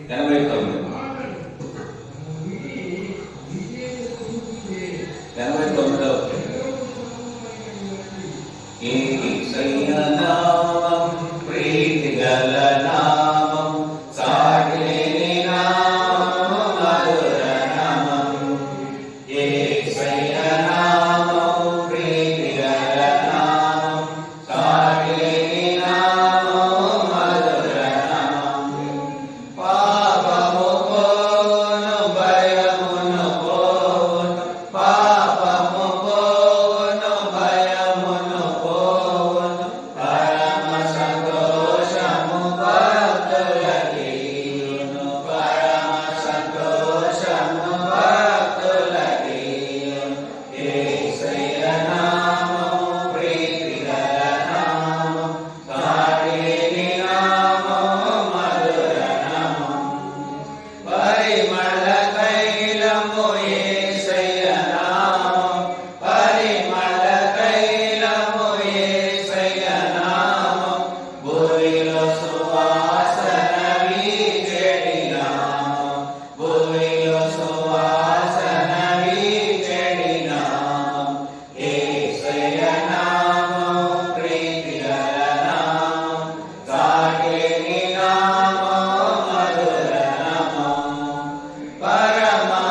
89 యేసయ్య నామం ప్రీతిగల నామం సాటిలేని నామం మధుర నామం యేసయ్య నామం ప్రీతిగల నామం సాటిలేని నామం మధుర నామం పాపము పోను భయమును పోను పాపము పోను భయమును పోను పరమ సంతోషము భక్తులకియును పరమ సంతోషము భక్తులకియును యేసయ్య నామం ప్రీతిగల నామం సాటిలేని నామం మధుర నామం పరిమళ తైలము యేసయ్య నామం పరిమళ తైలము యేసయ్య నామం భూమిలో సువాసన వీచెడి నామం భూమిలో సువాసన వీచెడి నామం యేసయ్య నామం ప్రీతిగల నామం సాటిలేని నామం మధుర నామం పరమా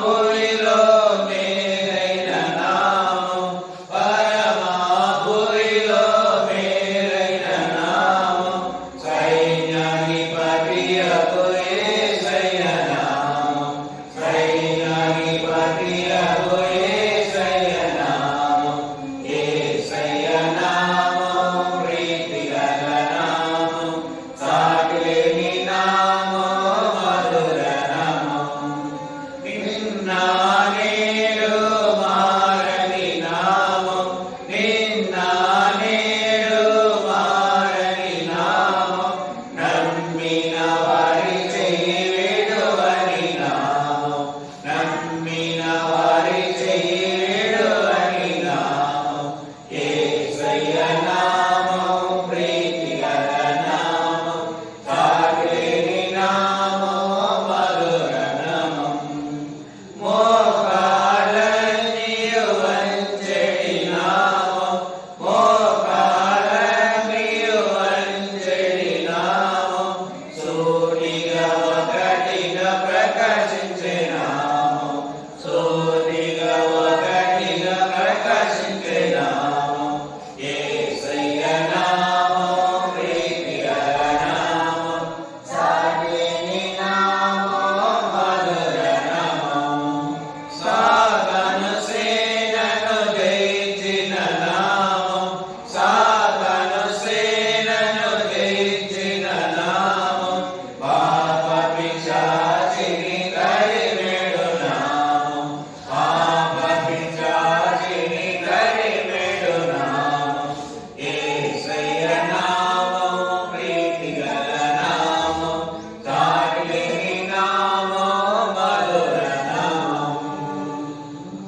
భూమిలో మేలైన నామం పరమా భూమిలో మేలైన నామం సైన్యాధిపతియకు